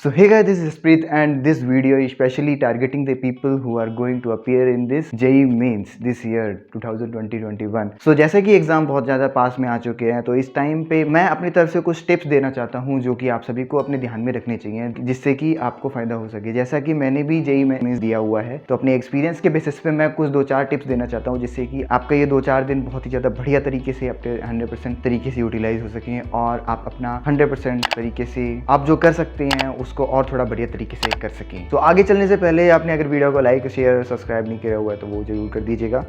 So hey guys, this is Sprit and this video is specially targeting the people who are going to appear in this JEE Mains this year 2020-21। So जैसे कि exam बहुत ज़्यादा पास में आ चुके हैं तो इस टाइम पे मैं अपनी तरफ से कुछ टिप्स देना चाहता हूं जो कि आप सभी को अपने ध्यान में रखने चाहिए जिससे कि आपको फायदा हो सके। जैसा कि मैंने भी JEE Mains दिया हुआ है तो अपने एक्सपीरियंस के बेसिस पे मैं कुछ 2-4 टिप्स देना चाहता हूँ जिससे कि आपका ये 2-4 दिन बहुत ही ज़्यादा बढ़िया तरीके से आपके 100% तरीके से यूटिलाइज हो सकें और आप अपना 100% तरीके से आप जो कर सकते हैं उसको और थोड़ा बढ़िया तरीके से कर सकें। तो आगे चलने से पहले आपने अगर वीडियो को लाइक शेयर और सब्सक्राइब नहीं किया हुआ है तो वो जरूर कर दीजिएगा।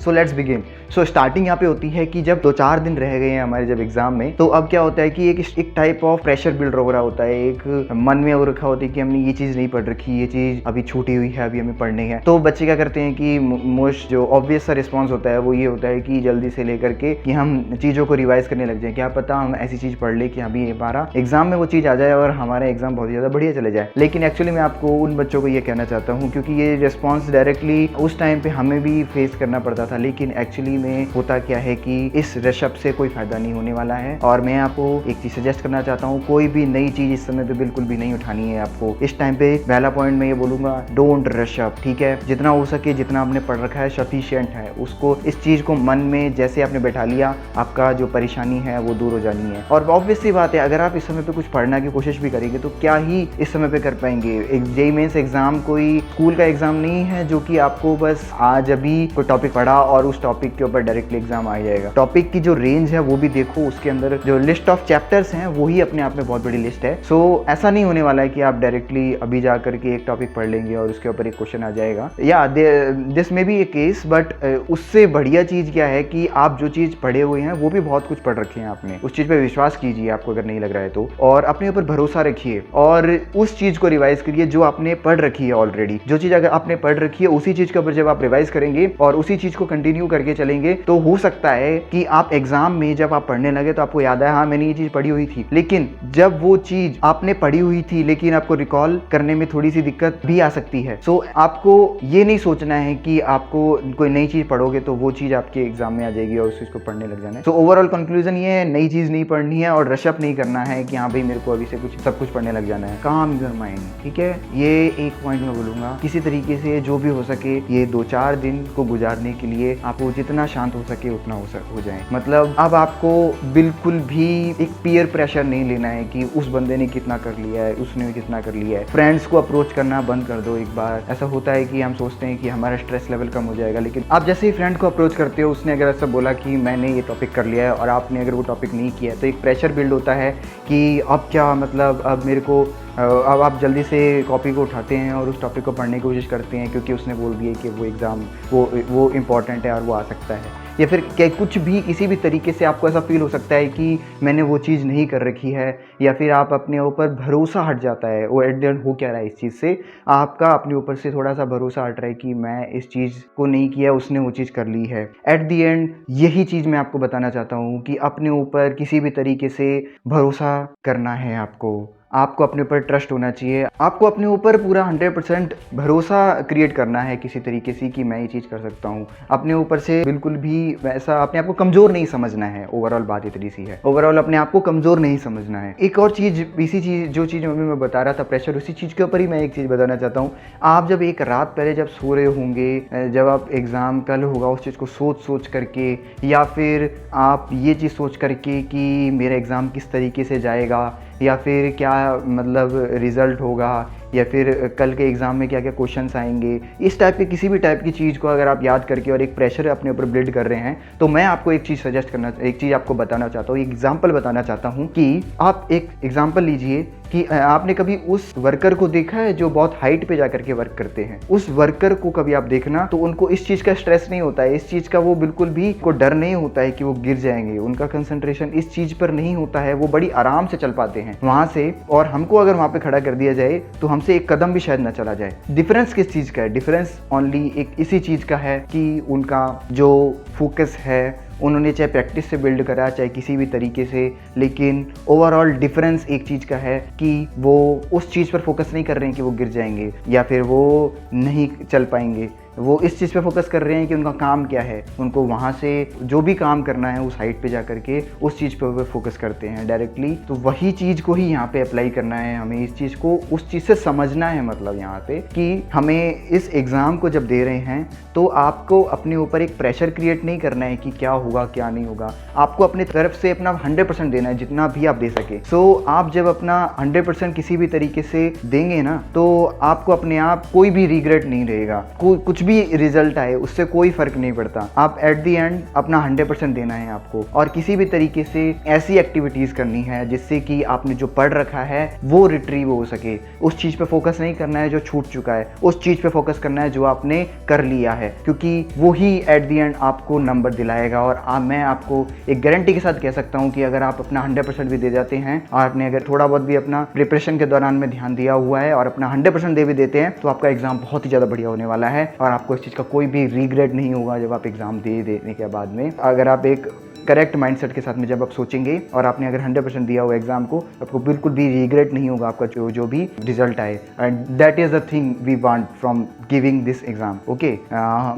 So let's begin. So starting यहाँ पे होती है कि जब 2-4 दिन रह गए हैं हमारे जब एग्जाम में तो अब क्या होता है कि एक टाइप ऑफ प्रेशर बिल्ड हो रहा होता है, एक मन में हो रखा होता है कि हमने ये चीज़ नहीं पढ़ रखी, ये चीज़ अभी छूटी हुई है, अभी हमें पढ़नी है। तो बच्चे क्या करते हैं कि मोस्ट जो ऑब्वियस सा रिस्पॉन्स होता है वो ये होता है कि जल्दी से लेकर के कि हम चीज़ों को रिवाइज करने लग जाए। क्या पता हम ऐसी चीज़ पढ़ ले कि अभी हमारा एग्जाम में वो चीज़ आ जाए और हमारा एग्जाम बहुत ज़्यादा बढ़िया चले जाए। लेकिन एक्चुअली मैं आपको उन बच्चों को ये कहना चाहता हूँ क्योंकि ये रिस्पॉन्स डायरेक्टली उस टाइम पे हमें भी फेस करना पड़ता था, लेकिन एक्चुअली में होता क्या है कि इस रशप से कोई फायदा नहीं होने वाला है। और मैं आपको एक चीज सजेस्ट करना चाहता हूँ, कोई भी नई चीज इस समय पे बिल्कुल भी नहीं उठानी है आपको इस टाइम पे। पहला पॉइंट मैं ये बोलूंगा, डोंट रश अप, ठीक है। जितना हो सके जितना आपने पढ़ रखा है सफिशिएंट है, उसको इस चीज को मन में जैसे आपने बैठा लिया, आपका जो परेशानी है वो दूर हो जानी है। और ऑब्वियस सी बात है, अगर आप इस समय पे कुछ पढ़ने की कोशिश भी करेंगे तो क्या ही इस समय पे कर पाएंगे। JEE मेंस एग्जाम कोई स्कूल का एग्जाम नहीं है जो कि आपको बस आज अभी कोई टॉपिक पढ़ा और उस टॉपिक के ऊपर डायरेक्टली एग्जाम आ जाएगा। टॉपिक की जो रेंज है वो भी देखो, उसके अंदर जो लिस्ट ऑफ चैप्टर्स हैं वो ही अपने आप में बहुत बड़ी लिस्ट है। सो ऐसा नहीं होने वाला है कि आप डायरेक्टली अभी जा करके एक टॉपिक पढ़ लेंगे और उसके ऊपर एक क्वेश्चन आ जाएगा। या दिस में भी एक केस, बट उससे बढ़िया चीज क्या है कि आप जो चीज पढ़े हुए हैं वो भी बहुत कुछ पढ़ रखे हैं आपने, उस चीज पे विश्वास कीजिए आपको अगर नहीं लग रहा है तो, और अपने ऊपर भरोसा रखिए और उस चीज को रिवाइज करिए जो आपने पढ़ रखी है ऑलरेडी। जो चीज अगर आपने पढ़ रखी है उसी चीज के ऊपर जब आप रिवाइज करेंगे और उसी चीज को कंटिन्यू करके चलेंगे तो हो सकता है कि आप एग्जाम में जब आप पढ़ने लगे तो आपको याद आया हाँ मैंने ये चीज पढ़ी हुई थी। लेकिन जब वो चीज आपने पढ़ी हुई थी लेकिन आपको रिकॉल करने में थोड़ी सी दिक्कत भी आ सकती है। सो आपको ये नहीं सोचना है कि आपको कोई नई चीज पढ़ोगे तो वो चीज आपके एग्जाम में आ जाएगी और उस चीज को पढ़ने लग जाना है। सो ओवरऑल कंक्लूजन ये है, नई चीज नहीं पढ़नी है और रशअप नहीं करना है कि हाँ भाई मेरे को अभी से कुछ सब कुछ पढ़ने लग जाना है। काम योर माइंड, ठीक है। ये एक पॉइंट मैं बोलूंगा, किसी तरीके से जो भी हो सके ये 2-4 दिन को गुजारने के लिए आपको जितना शांत हो सके उतना हो जाए। मतलब अब आपको बिल्कुल भी एक पीयर प्रेशर नहीं लेना है कि उस बंदे ने कितना कर लिया है, उसने भी कितना कर लिया है। फ्रेंड्स को अप्रोच करना बंद कर दो एक बार। ऐसा होता है कि हम सोचते हैं कि हमारा स्ट्रेस लेवल कम हो जाएगा, लेकिन आप जैसे ही फ्रेंड को अप्रोच करते हो, उसने अगर ऐसा बोला कि मैंने ये टॉपिक कर लिया है और आपने अगर वो टॉपिक नहीं किया तो एक प्रेशर बिल्ड होता है कि अब क्या, मतलब अब मेरे को अब आप जल्दी से कॉपी को उठाते हैं और उस टॉपिक को पढ़ने की कोशिश करते हैं क्योंकि उसने बोल दिया कि वो एग्ज़ाम वो इम्पॉर्टेंट है और वो आ सकता है। या फिर क्या कुछ भी किसी भी तरीके से आपको ऐसा फील हो सकता है कि मैंने वो चीज़ नहीं कर रखी है, या फिर आप अपने ऊपर भरोसा हट जाता है। वो एट द एंड हो क्या रहा है इस चीज़ से, आपका अपने ऊपर से थोड़ा सा भरोसा हट रहा है कि मैं इस चीज़ को नहीं किया, उसने वो चीज़ कर ली है। एट द एंड यही चीज़ मैं आपको बताना चाहता हूँ कि अपने ऊपर किसी भी तरीके से भरोसा करना है आपको अपने ऊपर ट्रस्ट होना चाहिए। आपको अपने ऊपर पूरा 100% भरोसा क्रिएट करना है किसी तरीके से कि मैं ये चीज़ कर सकता हूँ। अपने ऊपर से बिल्कुल भी वैसा अपने आप को कमज़ोर नहीं समझना है। ओवरऑल बात इतनी सी है, ओवरऑल अपने आप को कमज़ोर नहीं समझना है। एक और चीज़, इसी चीज़ जो चीज़ मैं बता रहा था प्रेशर, उसी चीज़ के ऊपर ही मैं एक चीज़ बताना चाहता हूँ। आप जब एक रात पहले जब सो रहे होंगे, जब आप एग्ज़ाम कल होगा उस चीज़ को सोच करके, या फिर आप ये चीज़ सोच करके कि मेरा एग्ज़ाम किस तरीके से जाएगा, या फिर क्या मतलब रिज़ल्ट होगा, या फिर कल के एग्ज़ाम में क्या क्या क्वेश्चंस आएंगे, इस टाइप की किसी भी टाइप की चीज़ को अगर आप याद करके और एक प्रेशर अपने ऊपर बिल्ड कर रहे हैं तो मैं आपको एक चीज़ आपको बताना चाहता हूँ, एक एग्जांपल बताना चाहता हूँ कि आप एक एग्जांपल लीजिए कि आपने कभी उस वर्कर को देखा है जो बहुत हाइट पे जाकर के वर्क करते हैं। उस वर्कर को कभी आप देखना तो उनको इस चीज़ का स्ट्रेस नहीं होता है, इस चीज़ का वो बिल्कुल भी को डर नहीं होता है कि वो गिर जाएंगे, उनका कंसंट्रेशन इस चीज़ पर नहीं होता है, वो बड़ी आराम से चल पाते हैं वहाँ से। और हमको अगर वहाँ पे खड़ा कर दिया जाए तो हमसे एक कदम भी शायद ना चला जाए। डिफरेंस किस चीज़ का है? डिफरेंस ओनली एक इसी चीज़ का है कि उनका जो फोकस है उन्होंने चाहे प्रैक्टिस से बिल्ड करा चाहे किसी भी तरीके से, लेकिन ओवरऑल डिफरेंस एक चीज़ का है कि वो उस चीज़ पर फोकस नहीं कर रहे हैं कि वो गिर जाएंगे या फिर वो नहीं चल पाएंगे। वो इस चीज़ पे फोकस कर रहे हैं कि उनका काम क्या है, उनको वहाँ से जो भी काम करना है उस साइट पे जा करके उस चीज़ पे फोकस करते हैं डायरेक्टली। तो वही चीज़ को ही यहाँ पे अप्लाई करना है, हमें इस चीज़ को उस चीज़ से समझना है। मतलब यहाँ पे कि हमें इस एग्ज़ाम को जब दे रहे हैं तो आपको अपने ऊपर एक प्रेशर क्रिएट नहीं करना है कि क्या होगा क्या नहीं होगा। आपको अपनी तरफ से अपना 100% देना है, जितना भी आप दे सके। सो आप जब अपना 100% किसी भी तरीके से देंगे ना, तो आपको अपने आप कोई भी रिग्रेट नहीं रहेगा। कुछ भी रिजल्ट आए उससे कोई फर्क नहीं पड़ता। आप एट द एंड अपना 100% देना है आपको, और किसी भी तरीके से ऐसी एक्टिविटीज़ करनी है जिससे कि आपने जो पढ़ रखा है वो रिट्रीव हो सके। उस चीज़ पे फोकस नहीं करना है जो छूट चुका है, उस चीज़ पे फोकस करना है जो आपने कर लिया है, क्योंकि वो ही एट द एंड आपको नंबर दिलाएगा। और मैं आपको एक गारंटी के साथ कह सकता हूँ कि अगर आप अपना 100% भी दे जाते हैं और आपने अगर थोड़ा बहुत भी अपना प्रिपरेशन के दौरान में ध्यान दिया हुआ है और अपना 100% दे भी देते हैं, तो आपका एग्जाम बहुत ही ज़्यादा बढ़िया होने वाला है और आपको इस चीज़ का कोई भी रिग्रेट नहीं होगा जब आप एग्ज़ाम देने के बाद में। अगर आप एक करेक्ट माइंडसेट के साथ में जब आप सोचेंगे और आपने अगर 100% दिया हुआ एग्जाम को, आपको बिल्कुल भी रिग्रेट नहीं होगा आपका जो भी रिजल्ट आए। And that is the thing we want from giving this exam. Okay,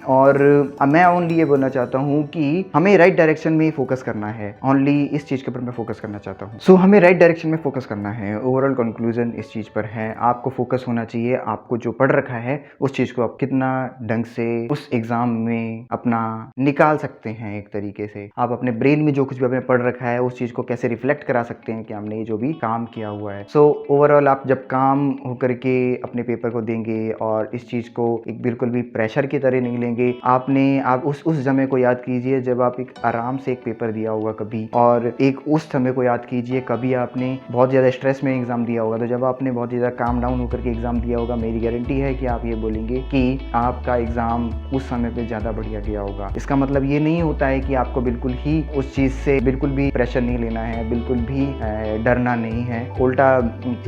और मैं ओनली ये बोलना चाहता हूँ कि हमें राइट डायरेक्शन में ही फोकस करना है। ओनली इस चीज़ के ऊपर मैं फोकस करना चाहता हूँ। सो हमें राइट डायरेक्शन में फोकस करना है। ओवरऑल कंक्लूजन इस चीज़ पर है, आपको फोकस होना चाहिए। आपको जो पढ़ रखा है उस चीज़ को आप कितना ढंग से उस एग्जाम में अपना निकाल सकते हैं। एक तरीके से आप अपने ब्रेन में जो कुछ भी आपने पढ़ रखा है उस चीज़ को कैसे रिफ्लेक्ट करा सकते हैं कि हमने जो भी काम किया हुआ है। सो ओवरऑल आप जब काम होकर के अपने पेपर को देंगे और इस चीज़ को एक बिल्कुल भी प्रेशर की तरह नहीं लेंगे। आप उस समय को याद कीजिए जब आप एक आराम से एक पेपर दिया होगा कभी, और एक उस समय को याद कीजिए कभी आपने बहुत ज़्यादा स्ट्रेस में एग्जाम दिया होगा। तो जब आपने बहुत ज़्यादा काम डाउन होकर के एग्जाम दिया होगा, मेरी गारंटी है कि आप ये बोलेंगे कि आपका एग्जाम उस समय पे ज़्यादा बढ़िया गया होगा। इसका मतलब ये नहीं होता है कि आपको बिल्कुल ही उस चीज़ से बिल्कुल भी प्रेशर नहीं लेना है, बिल्कुल भी डरना नहीं है। उल्टा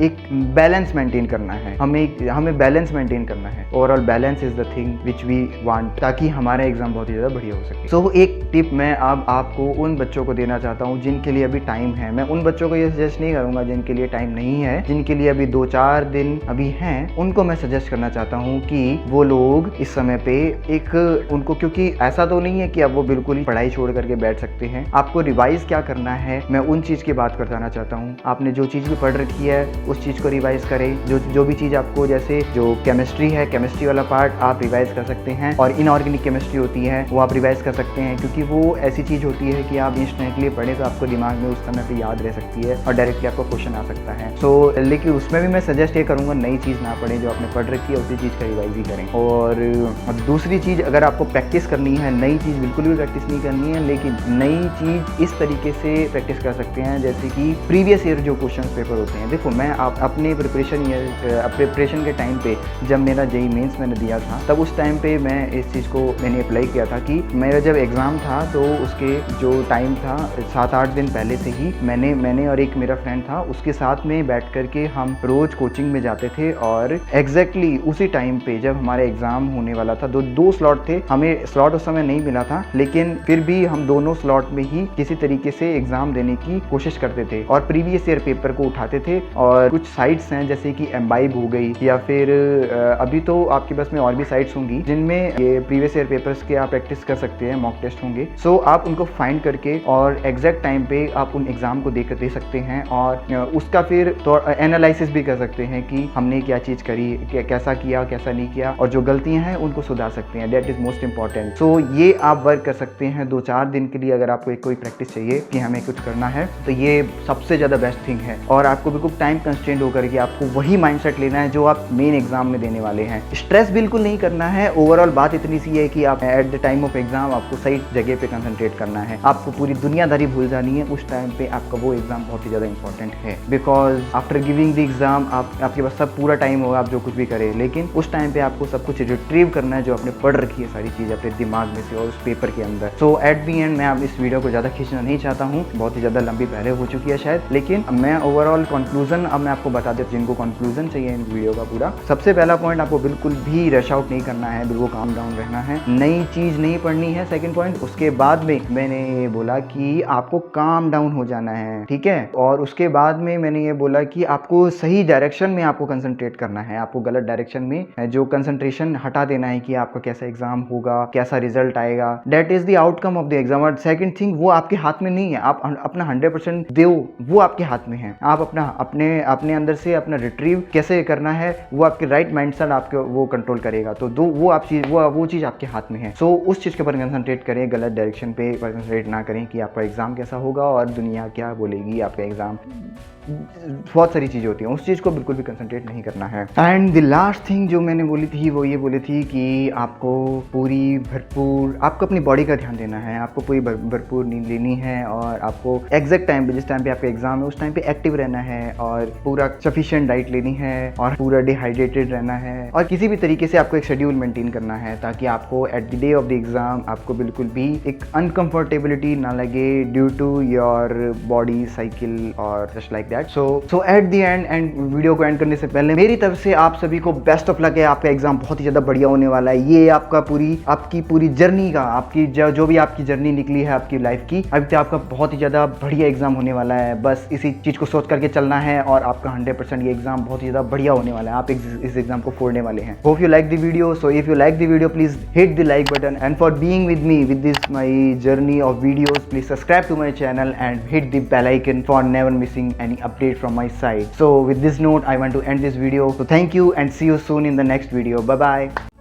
एक बैलेंस मेंटेन करना है, हमें बैलेंस मेंटेन करना है। Overall balance is the thing which we want, ताकि हमारा एग्जाम बहुत ही ज़्यादा बढ़िया हो सके। सो एक टिप मैं अब आपको उन बच्चों को देना चाहता हूँ जिनके लिए अभी टाइम है। मैं उन बच्चों को ये सजेस्ट नहीं करूँगा जिनके लिए टाइम नहीं है, जिनके लिए अभी 2-4 दिन अभी हैं, उनको मैं सजेस्ट करना चाहता हूँ कि वो लोग इस समय पे उनको, क्योंकि ऐसा तो नहीं है कि अब वो बिल्कुल ही पढ़ाई छोड़ करके बैठ सकते हैं। आपको रिवाइज क्या करना है, मैं उन चीज़ की बात बताना चाहता हूँ। आपने जो चीज़ भी पढ़ रखी है उस चीज़ को रिवाइज करें। जो भी चीज़ आपको, जैसे जो केमिस्ट्री है, केमिस्ट्री वाला पार्ट आप रिवाइज कर सकते हैं, और इनऑर्गेनिक केमिस्ट्री होती है वो आप रिवाइज कर सकते हैं, क्योंकि वो ऐसी चीज़ होती है कि आप इंस्टेंटली पढ़े तो आपको दिमाग में उस समय पे याद रह सकती है और डायरेक्टली आपको क्वेश्चन आ सकता है। लेकिन उसमें भी मैं सजेस्ट ये करूँगा नई चीज़ ना पढ़ें, जो आपने पढ़ रखी है उसी चीज़ का रिवाइज ही करें। और दूसरी चीज़, अगर आपको प्रैक्टिस करनी है, नई चीज़ बिल्कुल भी प्रैक्टिस नहीं करनी है, लेकिन नई चीज़ इस तरीके से प्रैक्टिस कर सकते हैं जैसे कि प्रीवियस ईयर जो क्वेश्चन पेपर होते हैं। देखो, मैं अपने प्रिपरेशन के टाइम पे जब मेरा जेईई मेंस मैंने दिया था, तब उस टाइम पे मैं इस चीज़ को मैंने अप्लाई किया था कि मेरा जब एग्ज़ाम था तो उसके जो टाइम था 7-8 दिन पहले से ही मैंने और एक मेरा फ्रेंड था, उसके साथ में बैठ करके हम रोज़ कोचिंग में जाते थे, और एग्जैक्टली उसी टाइम पे जब हमारा एग्ज़ाम होने वाला था, दो स्लॉट थे, हमें स्लॉट उस समय नहीं मिला था, लेकिन फिर भी हम दोनों स्लॉट में ही किसी तरीके से एग्ज़ाम देने की कोशिश करते थे और प्रीवियस ईयर पेपर को उठाते थे। और कुछ साइट्स हैं जैसे कि एम्बाइब हो गई, या फिर अभी तो आपके पास में और भी साइट्स होंगी जिनमें ये प्रीवियस ईयर पेपर्स के आप प्रैक्टिस कर सकते हैं, मॉक टेस्ट होंगे। सो आप उनको फाइंड करके और एग्जैक्ट टाइम पे आप उन एग्ज़ाम को दे सकते हैं, और उसका फिर तो एनालिसिस भी कर सकते हैं कि हमने क्या चीज़ करी, कैसा किया, कैसा नहीं किया, और जो गलतियाँ हैं उनको सुधार सकते हैं। That is most important. So ये आप वर्क कर सकते हैं 2-4 दिन के लिए। अगर आपको कोई प्रैक्टिस चाहिए कि हमें कुछ करना है, तो ये सबसे ज़्यादा बेस्ट थिंग है। और आपको बिल्कुल टाइम कंस्ट्रेंट होकर के आपको वही माइंडसेट लेना है जो आप मेन एग्जाम में देने वाले हैं। स्ट्रेस बिल्कुल नहीं करना है। ओवरऑल बात इतनी सी है कि आप at the time of exam आपको सही जगह पे कंसंट्रेट करना है। आपको पूरी दुनियादारी भूल जानी है। उस टाइम पे आपका वो एग्जाम बहुत ही ज़्यादा इंपॉर्टेंट है, because after giving the exam आपके पास सब पूरा टाइम होगा, आप जो कुछ भी करें, लेकिन उस टाइम पे आपको सब कुछ रिट्रीव करना है जो आपने पढ़ रखी है सारी चीज़ अपने दिमाग में से और उस पेपर के अंदर। सो एट द एंड मैं आप इस इस वीडियो को ज़्यादा खींचना नहीं चाहता हूँ, बहुत ही ज़्यादा लंबी पहले हो चुकी है शायद, लेकिन मैं ओवरऑल कंक्लूजन अब मैं आपको बता देता हूँ, जिनको कंक्लूजन चाहिए इन वीडियो का पूरा। सबसे पहला पॉइंट, आपको बिल्कुल भी रश आउट नहीं करना है, बिल्कुल काम डाउन रहना है, नई चीज़ नहीं पढ़नी है। सेकंड पॉइंट, उसके बाद में मैंने ये बोला कि आपको काम डाउन हो जाना है, ठीक है। और उसके बाद में मैंने ये बोला कि आपको सही डायरेक्शन में आपको कंसंट्रेट करना है, आपको गलत डायरेक्शन में जो कंसंट्रेशन हटा देना है कि आपका कैसा एग्जाम होगा, कैसा रिजल्ट आएगा, that is the outcome of the exam. और सेकंड थिंग, वो आपके हाथ में नहीं है, आप अपना 100% दो, वो आपके हाथ में है। आप अपना अपने अंदर से अपना रिट्रीव कैसे करना है, वो आपके राइट माइंडसेट आपको वो कंट्रोल करेगा। तो वो चीज़ आपके हाथ में है। सो उस चीज़ के ऊपर कंसंट्रेट करें, गलत डायरेक्शन पे कंसंट्रेट ना करें कि आपका एग्जाम कैसा होगा और दुनिया क्या बोलेगी आपका एग्जाम। बहुत सारी चीज़ें होती हैं, उस चीज़ को बिल्कुल भी कंसंट्रेट नहीं करना है। एंड द लास्ट थिंग जो मैंने बोली थी वो ये बोली थी कि आपको आपको अपनी बॉडी का ध्यान देना है, आपको पूरी भरपूर नींद लेनी है और आपको एग्जैक्ट टाइम पे, जिस टाइम पे आपका एग्जाम है उस टाइम पे एक्टिव रहना है और पूरा सफिशिएंट डाइट लेनी है और पूरा डिहाइड्रेटेड रहना है और किसी भी तरीके से आपको एक शेड्यूल मेंटेन करना है ताकि आपको at the day of the exam आपको बिल्कुल भी एक अनकंफर्टेबिलिटी ना लगे due to your body cycle और just like that. So at the end video को एंड करने से पहले मेरी तरफ से आप सभी को बेस्ट ऑफ लक है। आपका एग्जाम बहुत ही ज़्यादा बढ़िया होने वाला है। ये आपकी पूरी जर्नी का, आपकी जो भी आपकी जर्नी निकली है आपकी लाइफ की, अभी तक आपका बहुत ही ज़्यादा बढ़िया एग्जाम होने वाला है। बस इसी चीज़ को सोच करके चलना है और आपका 100% ये एग्जाम बहुत ही ज़्यादा बढ़िया होने वाला है। आप इस एग्जाम को फोड़ने वाले हैं। Hope you like the video. So if you like the video please hit the like button and for being with me with this my journey of videos please subscribe to my channel and hit the bell icon for never missing any update from my side. So with this note, I want to end this video. So thank you and see you soon in the next video. Bye bye.